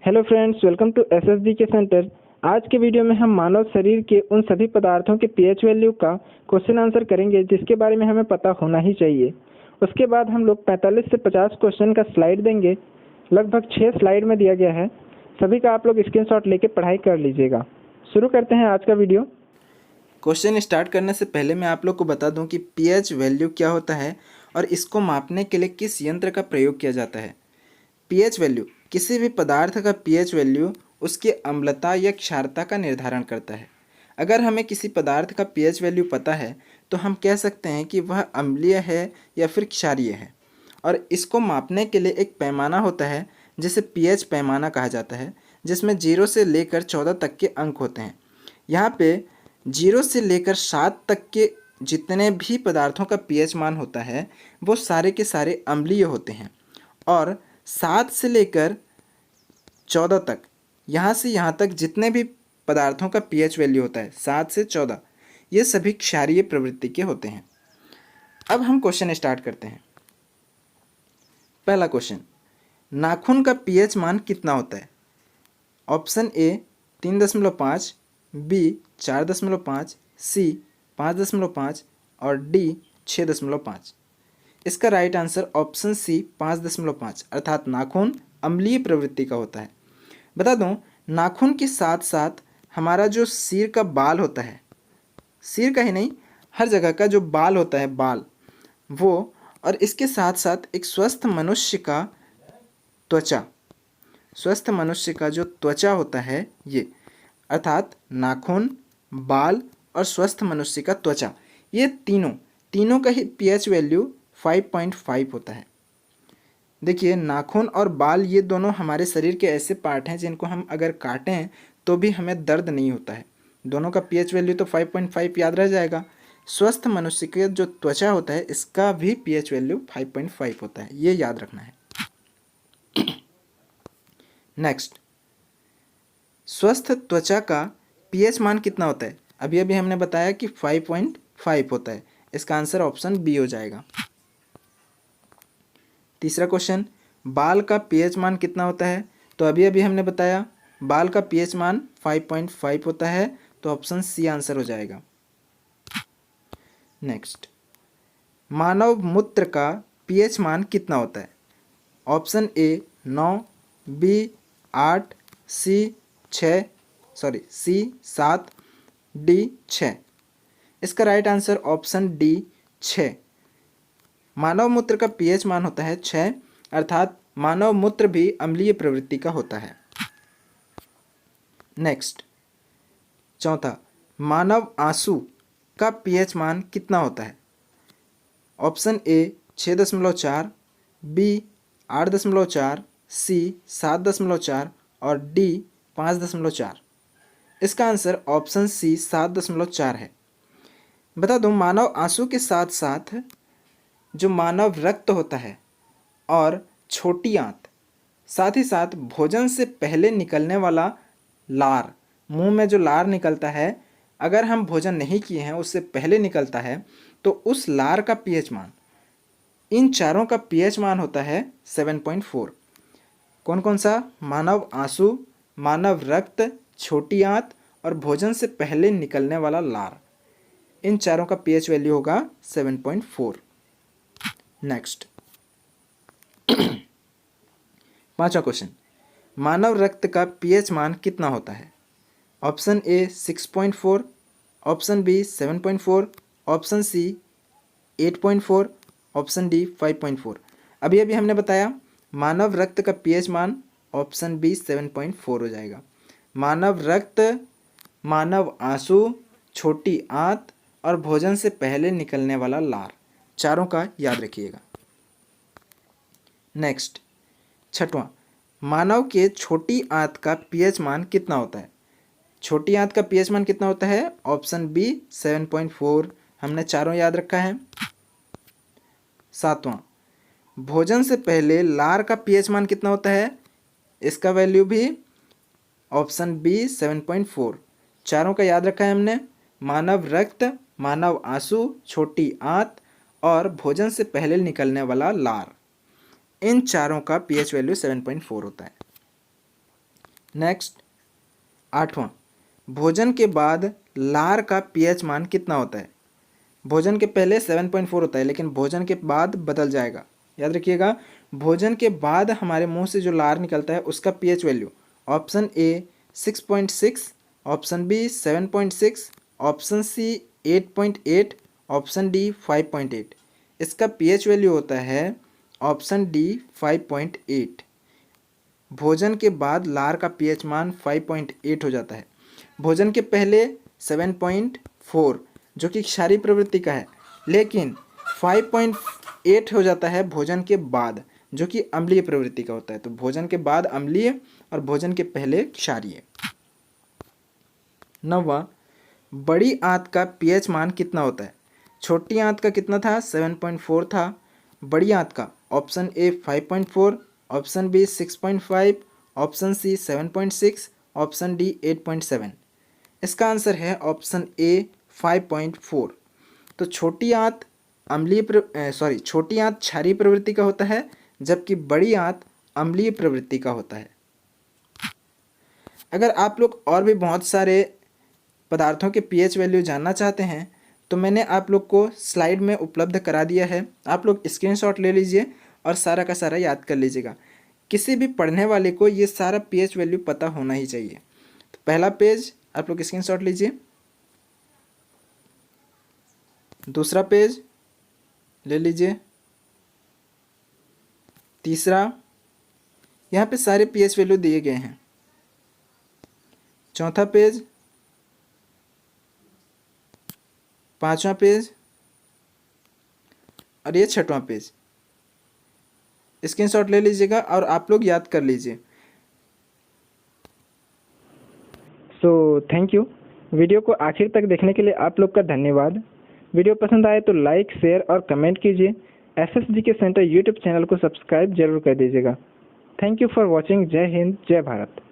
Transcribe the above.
Hello friends, welcome to SSD के सेंटर। आज के वीडियो में हम मानव शरीर के उन सभी पदार्थों के पीएच वैल्यू का क्वेश्चन आंसर करेंगे जिसके बारे में हमें पता होना ही चाहिए। उसके बाद हम लोग 45 से 50 क्वेश्चन का स्लाइड देंगे। लगभग 6 स्लाइड में दिया गया है। सभी का आप लोग स्क्रीनशॉट लेके पढ़ाई कर लीजिएगा। शुरू करते हैं आज का वीडियो। क्वेश्चन स्टार्ट करने से पहले मैं आप लोग को बता दूं कि पीएच वैल्यू क्या होता है और इसको मापने के लिए किस यंत्र का प्रयोग किया जाता है। पीएच वैल्यू किसी भी पदार्थ का पीएच वैल्यू उसकी अम्लता या क्षारता का निर्धारण करता है। अगर हमें किसी पदार्थ का पीएच वैल्यू पता है तो हम कह सकते हैं कि वह अम्लीय है या फिर क्षारीय है। और इसको मापने के लिए एक पैमाना होता है जिसे पीएच पैमाना कहा जाता है, जिसमें 0 से लेकर 14 तक के अंक होते हैं। यहाँ पे 0 से लेकर 7 तक के जितने भी पदार्थों का पीएच मान होता है वो सारे के सारे अम्लीय होते हैं, और 7 से लेकर 14 तक, यहाँ से यहाँ तक जितने भी पदार्थों का पीएच वैल्यू होता है 7 से 14, ये सभी क्षारीय प्रवृत्ति के होते हैं। अब हम क्वेश्चन स्टार्ट करते हैं। पहला क्वेश्चन, नाखून का पीएच मान कितना होता है? ऑप्शन ए 3.5, बी 4.5, सी 5.5 और डी 6.5। इसका राइट आंसर ऑप्शन सी 5.5 अर्थात नाखून अम्लीय प्रवृत्ति का होता है। बता दूं, नाखून के साथ साथ हमारा जो सिर का बाल होता है, सिर का ही नहीं हर जगह का जो बाल होता है, बाल वो, और इसके साथ साथ एक स्वस्थ मनुष्य का त्वचा, स्वस्थ मनुष्य का जो त्वचा होता है ये, अर्थात नाखून, बाल और स्वस्थ मनुष्य का त्वचा, ये तीनों का ही पीएच वैल्यू 5.5 होता है। देखिए, नाखून और बाल ये दोनों हमारे शरीर के ऐसे पार्ट हैं जिनको हम अगर काटें तो भी हमें दर्द नहीं होता है। दोनों का पीएच वैल्यू तो 5.5 याद रह जाएगा। स्वस्थ मनुष्य के जो त्वचा होता है इसका भी पीएच वैल्यू 5.5 होता है, ये याद रखना है। नेक्स्ट, स्वस्थ त्वचा का पीएच मान कितना होता है? अभी अभी हमने बताया कि 5.5 होता है। इसका आंसर ऑप्शन बी हो जाएगा। तीसरा क्वेश्चन, बाल का पीएच मान कितना होता है? तो अभी अभी हमने बताया बाल का पीएच मान 5.5 होता है, तो ऑप्शन सी आंसर हो जाएगा। नेक्स्ट, मानव मूत्र का पीएच मान कितना होता है? Option A 9, B 8, C 7, D 6। इसका राइट आंसर ऑप्शन डी 6। मानव मूत्र का पीएच मान होता है 6, अर्थात मानव मूत्र भी अम्लीय प्रवृत्ति का होता है। नेक्स्ट, चौथा, मानव आंसू का पीएच मान कितना होता है? ऑप्शन ए 6.4, बी 8.4, सी 7.4 और डी 5.4। इसका आंसर ऑप्शन सी 7.4 है। बता दूं, मानव आंसू के साथ साथ जो मानव रक्त होता है और छोटी आंत, साथ ही साथ भोजन से पहले निकलने वाला लार, मुंह में जो लार निकलता है, अगर हम भोजन नहीं किए हैं उससे पहले निकलता है, तो उस लार का पीएच मान, इन चारों का पीएच मान होता है 7.4। कौन कौन सा? मानव आंसू, मानव रक्त, छोटी आंत और भोजन से पहले निकलने वाला लार, इन चारों का पीएच वैल्यू होगा 7.4। नेक्स्ट, पांचवा क्वेश्चन, मानव रक्त का पीएच मान कितना होता है? Option A 6.4, option B 7.4, option C 8.4, option D 5.4। अभी अभी हमने बताया मानव रक्त का पीएच मान ऑप्शन बी 7.4 हो जाएगा। मानव रक्त, मानव आंसू, छोटी आंत और भोजन से पहले निकलने वाला लार, चारों का याद रखिएगा। नेक्स्ट, छठवां, मानव के छोटी आंत का पीएच मान कितना होता है? छोटी आंत का पीएच मान कितना होता है? ऑप्शन बी 7.4, हमने चारों याद रखा है। सातवां, भोजन से पहले लार का पीएच मान कितना होता है? इसका वैल्यू भी ऑप्शन बी 7.4, चारों का याद रखा है हमने। मानव रक्त, मानव आंसू, छोटी आंत और भोजन से पहले निकलने वाला लार, इन चारों का पीएच वैल्यू 7.4 होता है। नेक्स्ट 8वां, भोजन के बाद लार का पीएच मान कितना होता है? भोजन के पहले 7.4 होता है, लेकिन भोजन के बाद बदल जाएगा। याद रखिएगा, भोजन के बाद हमारे मुंह से जो लार निकलता है उसका pH value option A 6.6, option B 7.6, option C 8.8, option D 5.8। इसका पीएच वैल्यू होता है ऑप्शन डी 5.8। भोजन के बाद लार का पीएच मान 5.8 हो जाता है। भोजन के पहले 7.4 जो कि क्षारीय प्रवृत्ति का है, लेकिन 5.8 हो जाता है भोजन के बाद, जो कि अम्लीय प्रवृत्ति का होता है। तो भोजन के बाद अम्लीय और भोजन के पहले क्षारीय। 9वां, बड़ी आंत का पीएच मान कितना होता है? छोटी आंत का कितना था? 7.4 था। बड़ी आंत का option A 5.4, option B 6.5, option C 7.6, option D 8.7। इसका आंसर है ऑप्शन ए 5.4। तो छोटी आंत छोटी आंत क्षारीय प्रवृत्ति का होता है, जबकि बड़ी आंत अम्लीय प्रवृत्ति का होता है। अगर आप लोग और भी बहुत सारे पदार्थों के पीएच वैल्यू जानना चाहते हैं तो मैंने आप लोग को स्लाइड में उपलब्ध करा दिया है। आप लोग स्क्रीनशॉट ले लीजिए और सारा का सारा याद कर लीजिएगा। किसी भी पढ़ने वाले को ये सारा पीएच वैल्यू पता होना ही चाहिए। तो पहला पेज आप लोग स्क्रीनशॉट लीजिए, दूसरा पेज ले लीजिए, तीसरा, यहाँ पे सारे पीएच वैल्यू दिए गए हैं, चौथा पेज, पांचवा पेज और ये छठवां पेज। स्क्रीनशॉट ले लीजिएगा और आप लोग याद कर लीजिए। So thank you. वीडियो को आखिर तक देखने के लिए आप लोग का धन्यवाद। वीडियो पसंद आए तो लाइक, शेयर और कमेंट कीजिए। SSGK सेंटर यूट्यूब चैनल को सब्सक्राइब जरूर कर दीजिएगा। Thank you for watching. जय हिंद, जय भारत।